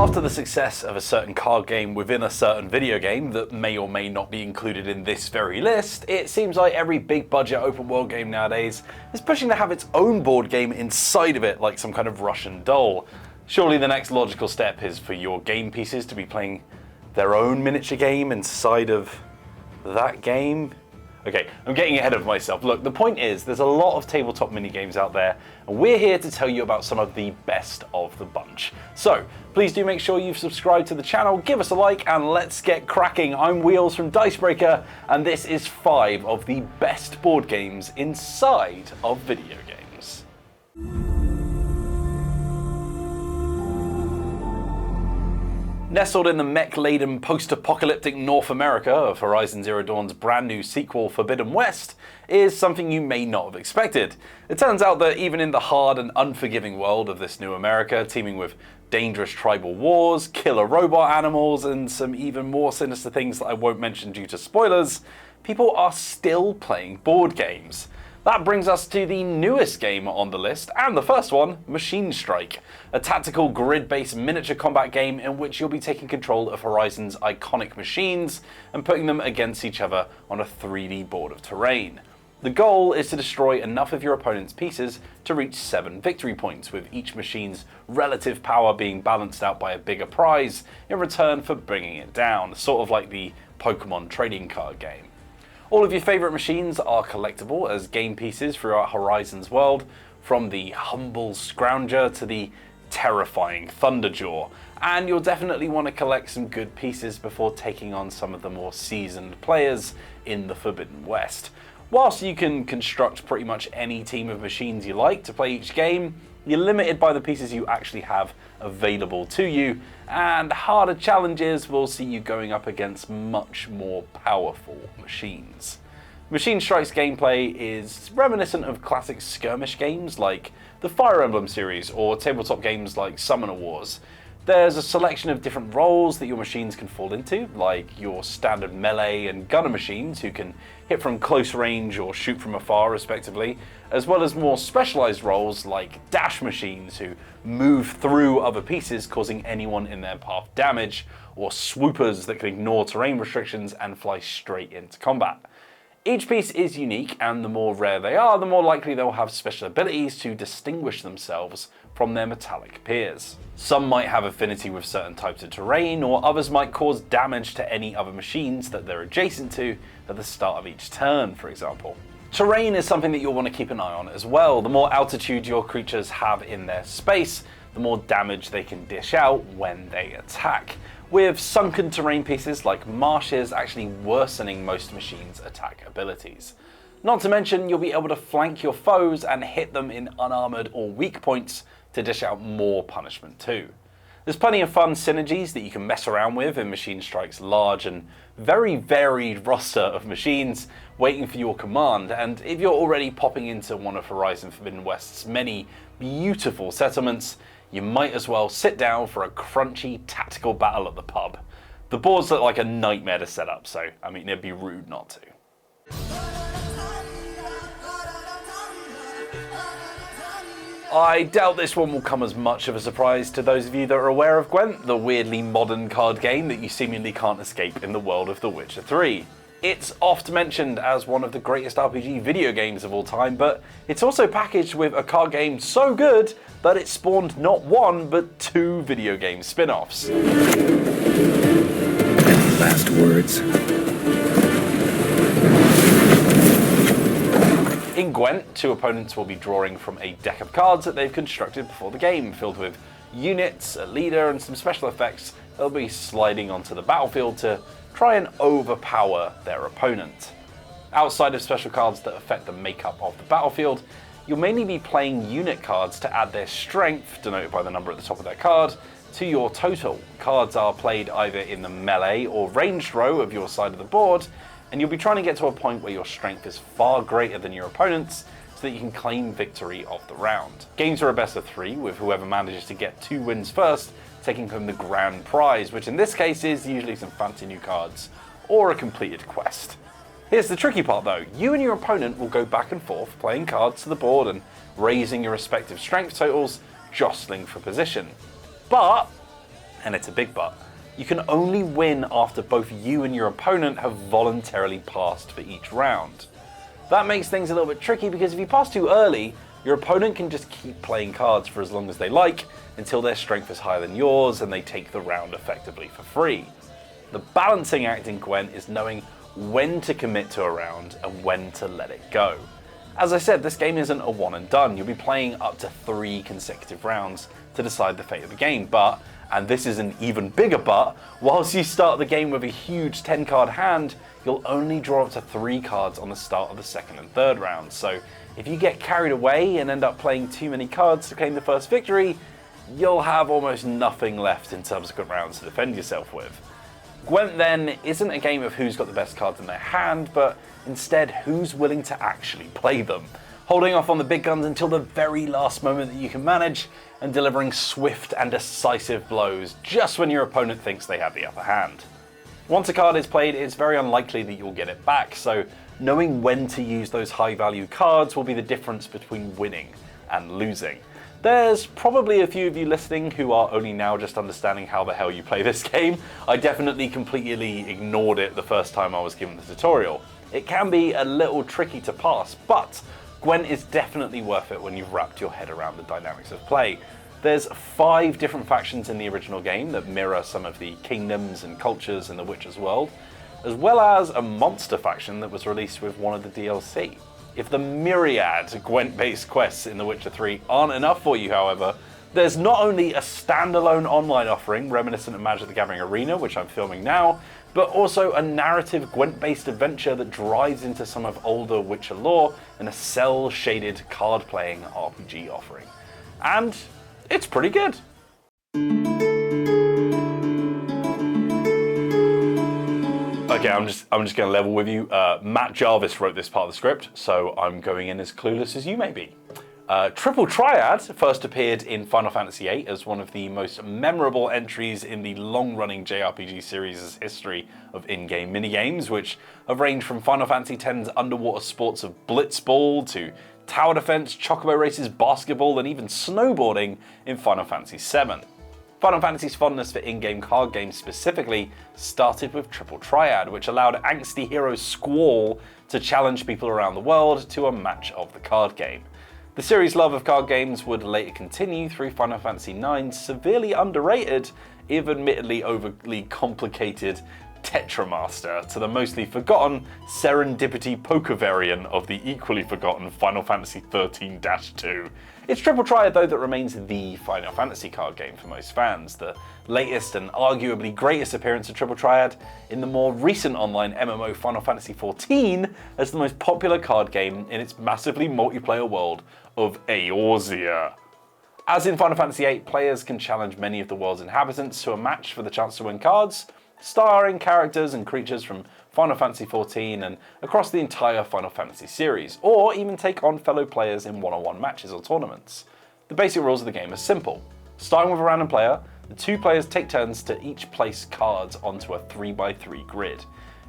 After the success of a certain card game within a certain video game that may or may not be included in this very list, it seems like every big budget open world game nowadays is pushing to have its own board game inside of it, like some kind of Russian doll. Surely the next logical step is for your game pieces to be playing their own miniature game inside of that game? Okay, I'm getting ahead of myself. Look, the point is, there's a lot of tabletop minigames out there, and we're here to tell you about some of the best of the bunch. So, please do make sure you've subscribed to the channel, give us a like, and let's get cracking. I'm Wheels from Dicebreaker, and this is 5 of the best board games inside of video games. Nestled in the mech-laden post-apocalyptic North America of Horizon Zero Dawn's brand new sequel Forbidden West is something you may not have expected. It turns out that even in the hard and unforgiving world of this new America, teeming with dangerous tribal wars, killer robot animals, and some even more sinister things that I won't mention due to spoilers, people are still playing board games. That brings us to the newest game on the list, and the first one, Machine Strike, a tactical grid-based miniature combat game in which you'll be taking control of Horizon's iconic machines and putting them against each other on a 3D board of terrain. The goal is to destroy enough of your opponent's pieces to reach 7 victory points, with each machine's relative power being balanced out by a bigger prize in return for bringing it down, sort of like the Pokemon trading card game. All of your favourite machines are collectible as game pieces throughout Horizon's world, from the humble Scrounger to the terrifying Thunderjaw, and you'll definitely want to collect some good pieces before taking on some of the more seasoned players in the Forbidden West. Whilst you can construct pretty much any team of machines you like to play each game, you're limited by the pieces you actually have available to you, and harder challenges will see you going up against much more powerful machines. Machine Strike's gameplay is reminiscent of classic skirmish games like the Fire Emblem series or tabletop games like Summoner Wars. There's a selection of different roles that your machines can fall into, like your standard melee and gunner machines who can hit from close range or shoot from afar respectively, as well as more specialised roles like dash machines who move through other pieces causing anyone in their path damage, or swoopers that can ignore terrain restrictions and fly straight into combat. Each piece is unique, and the more rare they are, the more likely they'll have special abilities to distinguish themselves from their metallic peers. Some might have affinity with certain types of terrain, or others might cause damage to any other machines that they're adjacent to at the start of each turn, for example. Terrain is something that you'll want to keep an eye on as well. The more altitude your creatures have in their space, the more damage they can dish out when they attack, with sunken terrain pieces like marshes actually worsening most machines' attack abilities. Not to mention, you'll be able to flank your foes and hit them in unarmoured or weak points to dish out more punishment too. There's plenty of fun synergies that you can mess around with in Machine Strike's large and very varied roster of machines waiting for your command, and if you're already popping into one of Horizon Forbidden West's many beautiful settlements, you might as well sit down for a crunchy tactical battle at the pub. The boards look like a nightmare to set up, so I mean it'd be rude not to. I doubt this one will come as much of a surprise to those of you that are aware of Gwent, the weirdly modern card game that you seemingly can't escape in the world of The Witcher 3. It's oft mentioned as one of the greatest RPG video games of all time, but it's also packaged with a card game so good that it spawned not one, but 2 video game spin-offs. Any last words? In Gwent, 2 opponents will be drawing from a deck of cards that they've constructed before the game, filled with units, a leader, and some special effects they'll be sliding onto the battlefield to try and overpower their opponent. Outside of special cards that affect the makeup of the battlefield, you'll mainly be playing unit cards to add their strength, denoted by the number at the top of their card, to your total. Cards are played either in the melee or ranged row of your side of the board, and you'll be trying to get to a point where your strength is far greater than your opponent's so that you can claim victory of the round. Games are a best of 3, with whoever manages to get 2 wins first taking home the grand prize, which in this case is usually some fancy new cards or a completed quest. Here's the tricky part though, you and your opponent will go back and forth playing cards to the board and raising your respective strength totals, jostling for position. But And it's a big but. You can only win after both you and your opponent have voluntarily passed for each round. That makes things a little bit tricky because if you pass too early, your opponent can just keep playing cards for as long as they like until their strength is higher than yours and they take the round effectively for free. The balancing act in Gwent is knowing when to commit to a round and when to let it go. As I said, this game isn't a one and done. You'll be playing up to 3 consecutive rounds to decide the fate of the game, but, and this is an even bigger but, whilst you start the game with a huge 10 card hand, you'll only draw up to 3 cards on the start of the second and third round. So if you get carried away and end up playing too many cards to claim the first victory, you'll have almost nothing left in subsequent rounds to defend yourself with. Gwent then isn't a game of who's got the best cards in their hand, but instead who's willing to actually play them, holding off on the big guns until the very last moment that you can manage, and delivering swift and decisive blows just when your opponent thinks they have the upper hand. Once a card is played, it's very unlikely that you'll get it back, so knowing when to use those high value cards will be the difference between winning and losing. There's probably a few of you listening who are only now just understanding how the hell you play this game. I definitely completely ignored it the first time I was given the tutorial. It can be a little tricky to pass, but Gwent is definitely worth it when you've wrapped your head around the dynamics of play. There's 5 different factions in the original game that mirror some of the kingdoms and cultures in the Witcher's world, as well as a monster faction that was released with one of the DLC. If the myriad Gwent-based quests in The Witcher 3 aren't enough for you, however, there's not only a standalone online offering reminiscent of Magic the Gathering Arena, which I'm filming now, but also a narrative Gwent-based adventure that drives into some of older Witcher lore and a cel-shaded card-playing RPG offering. And it's pretty good. Okay, I'm just going to level with you. Matt Jarvis wrote this part of the script, so I'm going in as clueless as you may be. Triple Triad first appeared in Final Fantasy VIII as one of the most memorable entries in the long-running JRPG series' history of in-game minigames, which have ranged from Final Fantasy X's underwater sports of blitzball to tower defense, chocobo races, basketball, and even snowboarding in Final Fantasy VII. Final Fantasy's fondness for in-game card games specifically started with Triple Triad, which allowed angsty hero Squall to challenge people around the world to a match of the card game. The series' love of card games would later continue through Final Fantasy IX's severely underrated, if admittedly overly complicated, Tetramaster to the mostly forgotten Serendipity Poker variant of the equally forgotten Final Fantasy XIII-2. It's Triple Triad though that remains the Final Fantasy card game for most fans, the latest and arguably greatest appearance of Triple Triad in the more recent online MMO Final Fantasy XIV as the most popular card game in its massively multiplayer world of Eorzea. As in Final Fantasy VIII, players can challenge many of the world's inhabitants to a match for the chance to win cards, starring characters and creatures from Final Fantasy XIV and across the entire Final Fantasy series, or even take on fellow players in one-on-one matches or tournaments. The basic rules of the game are simple. Starting with a random player, the 2 players take turns to each place cards onto a 3x3 grid.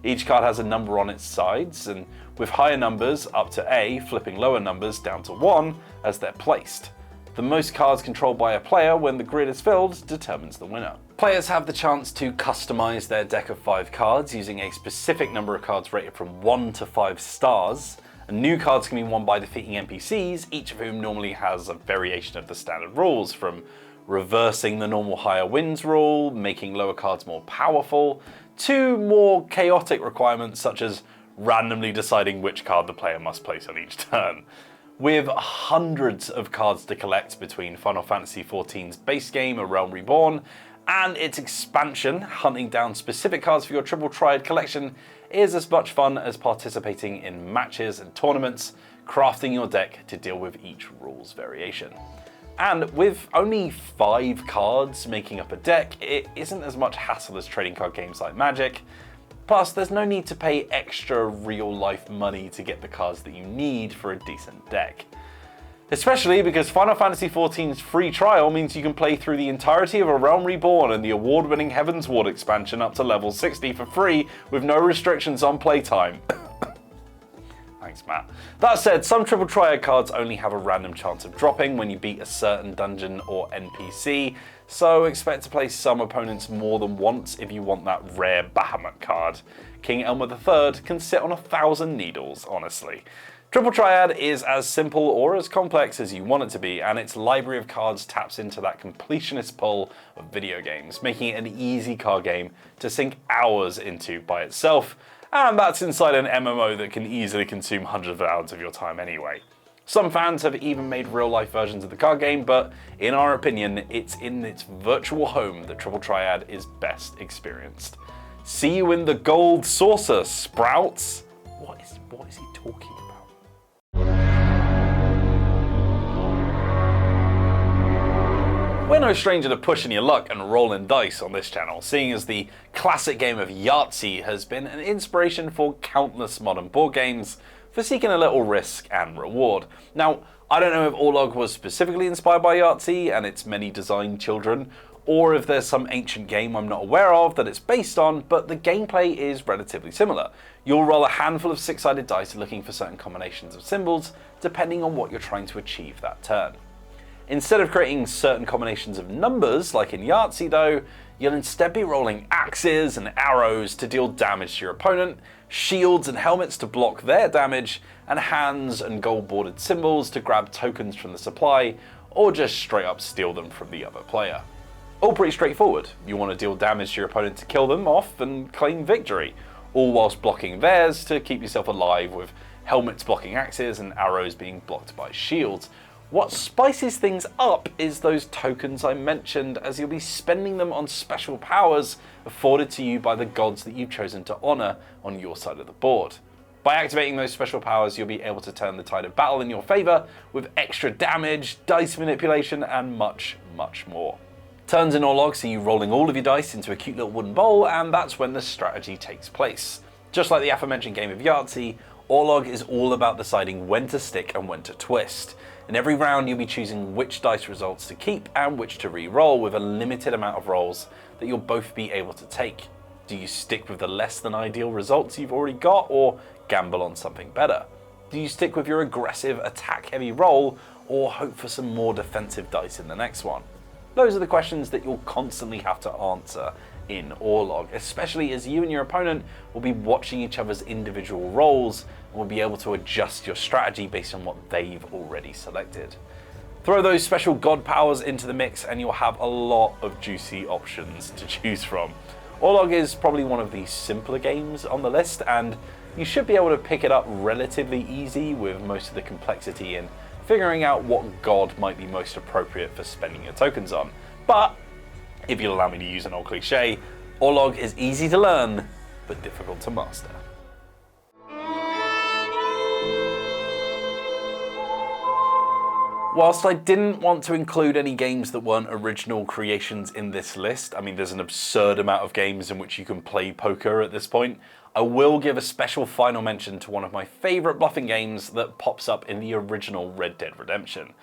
Each card has a number on its sides, and with higher numbers up to A, flipping lower numbers down to 1 as they're placed. The most cards controlled by a player when the grid is filled determines the winner. Players have the chance to customize their deck of 5 cards using a specific number of cards rated from 1 to 5 stars. And new cards can be won by defeating NPCs, each of whom normally has a variation of the standard rules, from reversing the normal higher wins rule, making lower cards more powerful, to more chaotic requirements such as randomly deciding which card the player must place on each turn. With hundreds of cards to collect between Final Fantasy XIV's base game, A Realm Reborn, and its expansion, hunting down specific cards for your Triple Triad collection is as much fun as participating in matches and tournaments, crafting your deck to deal with each rules variation. And with only 5 cards making up a deck, it isn't as much hassle as trading card games like Magic. Plus, there's no need to pay extra real-life money to get the cards that you need for a decent deck. Especially because Final Fantasy XIV's free trial means you can play through the entirety of A Realm Reborn and the award-winning Heaven's Ward expansion up to level 60 for free with no restrictions on playtime. Thanks, Matt. That said, some Triple Triad cards only have a random chance of dropping when you beat a certain dungeon or NPC, so expect to play some opponents more than once if you want that rare Bahamut card. King Elmer III can sit on 1,000 needles, honestly. Triple Triad is as simple or as complex as you want it to be, and its library of cards taps into that completionist pull of video games, making it an easy card game to sink hours into by itself, and that's inside an MMO that can easily consume hundreds of hours of your time anyway. Some fans have even made real-life versions of the card game, but in our opinion, it's in its virtual home that Triple Triad is best experienced. See you in the gold saucer, Sprouts! What is he talking about? We're no stranger to pushing your luck and rolling dice on this channel, seeing as the classic game of Yahtzee has been an inspiration for countless modern board games for seeking a little risk and reward. Now, I don't know if Orlog was specifically inspired by Yahtzee and its many designed children, or if there's some ancient game I'm not aware of that it's based on, but the gameplay is relatively similar. You'll roll a handful of six-sided dice looking for certain combinations of symbols, depending on what you're trying to achieve that turn. Instead of creating certain combinations of numbers, like in Yahtzee though, you'll instead be rolling axes and arrows to deal damage to your opponent, shields and helmets to block their damage, and hands and gold-bordered symbols to grab tokens from the supply, or just straight up steal them from the other player. All pretty straightforward. You want to deal damage to your opponent to kill them off and claim victory, all whilst blocking theirs to keep yourself alive, with helmets blocking axes and arrows being blocked by shields. What spices things up is those tokens I mentioned, as you'll be spending them on special powers afforded to you by the gods that you've chosen to honour on your side of the board. By activating those special powers, you'll be able to turn the tide of battle in your favour with extra damage, dice manipulation, and much, much more. Turns in Orlog see you rolling all of your dice into a cute little wooden bowl, and that's when the strategy takes place. Just like the aforementioned game of Yahtzee, Orlog is all about deciding when to stick and when to twist. In every round you'll be choosing which dice results to keep and which to re-roll, with a limited amount of rolls that you'll both be able to take. Do you stick with the less than ideal results you've already got, or gamble on something better? Do you stick with your aggressive attack heavy roll, or hope for some more defensive dice in the next one? Those are the questions that you'll constantly have to answer in Orlog, especially as you and your opponent will be watching each other's individual rolls and will be able to adjust your strategy based on what they've already selected. Throw those special god powers into the mix and you'll have a lot of juicy options to choose from. Orlog is probably one of the simpler games on the list, and you should be able to pick it up relatively easy, with most of the complexity in figuring out what god might be most appropriate for spending your tokens on. But if you'll allow me to use an old cliche, Orlog is easy to learn, but difficult to master. Whilst I didn't want to include any games that weren't original creations in this list, I mean there's an absurd amount of games in which you can play poker at this point, I will give a special final mention to one of my favourite bluffing games that pops up in the original Red Dead Redemption.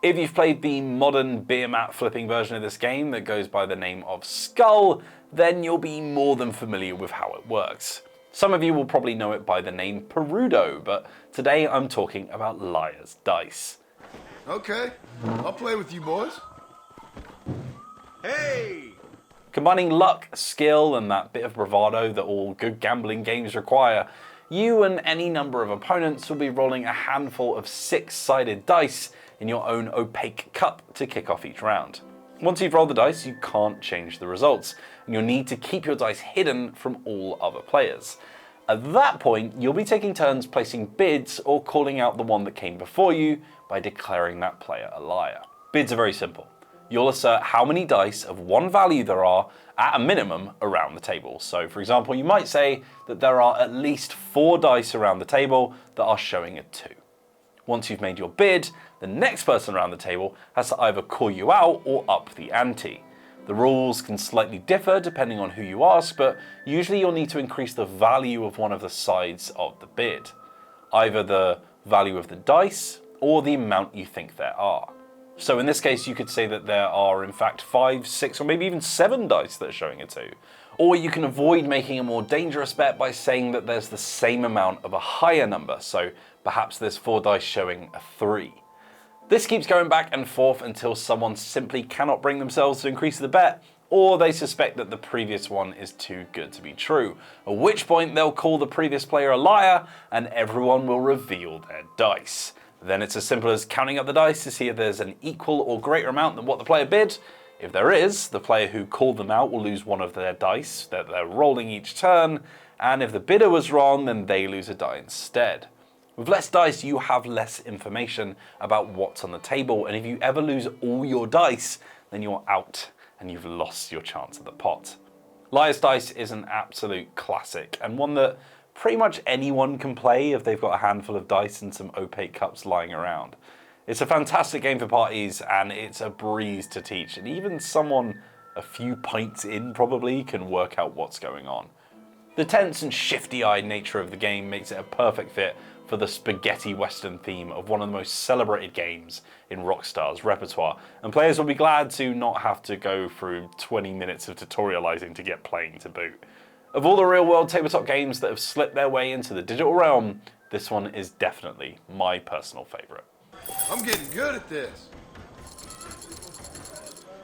If you've played the modern beer mat flipping version of this game that goes by the name of Skull, then you'll be more than familiar with how it works. Some of you will probably know it by the name Perudo, but today I'm talking about Liar's Dice. Okay, I'll play with you boys. Hey! Combining luck, skill, and that bit of bravado that all good gambling games require, you and any number of opponents will be rolling a handful of six-sided dice in your own opaque cup to kick off each round. Once you've rolled the dice, you can't change the results, and you'll need to keep your dice hidden from all other players. At that point, you'll be taking turns placing bids or calling out the one that came before you by declaring that player a liar. Bids are very simple. You'll assert how many dice of one value there are at a minimum around the table. So for example, you might say that there are at least 4 dice around the table that are showing a 2. Once you've made your bid, the next person around the table has to either call you out or up the ante. The rules can slightly differ depending on who you ask, but usually you'll need to increase the value of one of the sides of the bid. Either the value of the dice or the amount you think there are. So in this case, you could say that there are in fact 5, 6, or maybe even 7 dice that are showing a 2. Or you can avoid making a more dangerous bet by saying that there's the same amount of a higher number. So perhaps there's 4 dice showing a 3. This keeps going back and forth until someone simply cannot bring themselves to increase the bet, or they suspect that the previous one is too good to be true, at which point they'll call the previous player a liar and everyone will reveal their dice. Then it's as simple as counting up the dice to see if there's an equal or greater amount than what the player bid. If there is, the player who called them out will lose one of their dice that they're rolling each turn, and if the bidder was wrong, then they lose a die instead. With less dice, you have less information about what's on the table, and if you ever lose all your dice, then you're out and you've lost your chance at the pot. Liar's Dice is an absolute classic, and one that pretty much anyone can play if they've got a handful of dice and some opaque cups lying around. It's a fantastic game for parties, and it's a breeze to teach, and even someone a few pints in probably can work out what's going on. The tense and shifty-eyed nature of the game makes it a perfect fit for the spaghetti western theme of one of the most celebrated games in Rockstar's repertoire, and players will be glad to not have to go through 20 minutes of tutorializing to get playing to boot. Of all the real-world tabletop games that have slipped their way into the digital realm, this one is definitely my personal favorite. I'm getting good at this.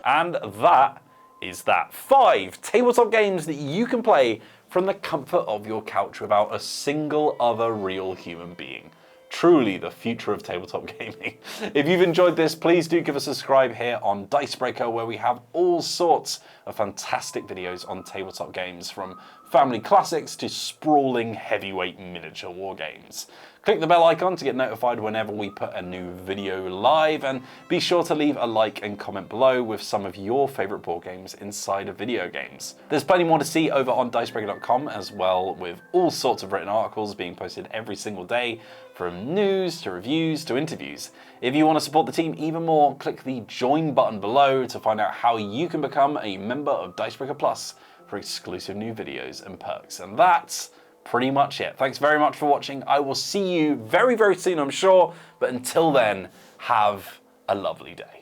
And that is that. 5 tabletop games that you can play from the comfort of your couch without a single other real human being. Truly the future of tabletop gaming. If you've enjoyed this, please do give us a subscribe here on Dicebreaker, where we have all sorts of fantastic videos on tabletop games, from family classics to sprawling heavyweight miniature war games. Click the bell icon to get notified whenever we put a new video live, and be sure to leave a like and comment below with some of your favourite board games inside of video games. There's plenty more to see over on Dicebreaker.com as well, with all sorts of written articles being posted every single day, from news to reviews to interviews. If you want to support the team even more, click the join button below to find out how you can become a member of Dicebreaker Plus for exclusive new videos and perks. And that's pretty much it. Thanks very much for watching. I will see you very, very soon, I'm sure. But until then, have a lovely day.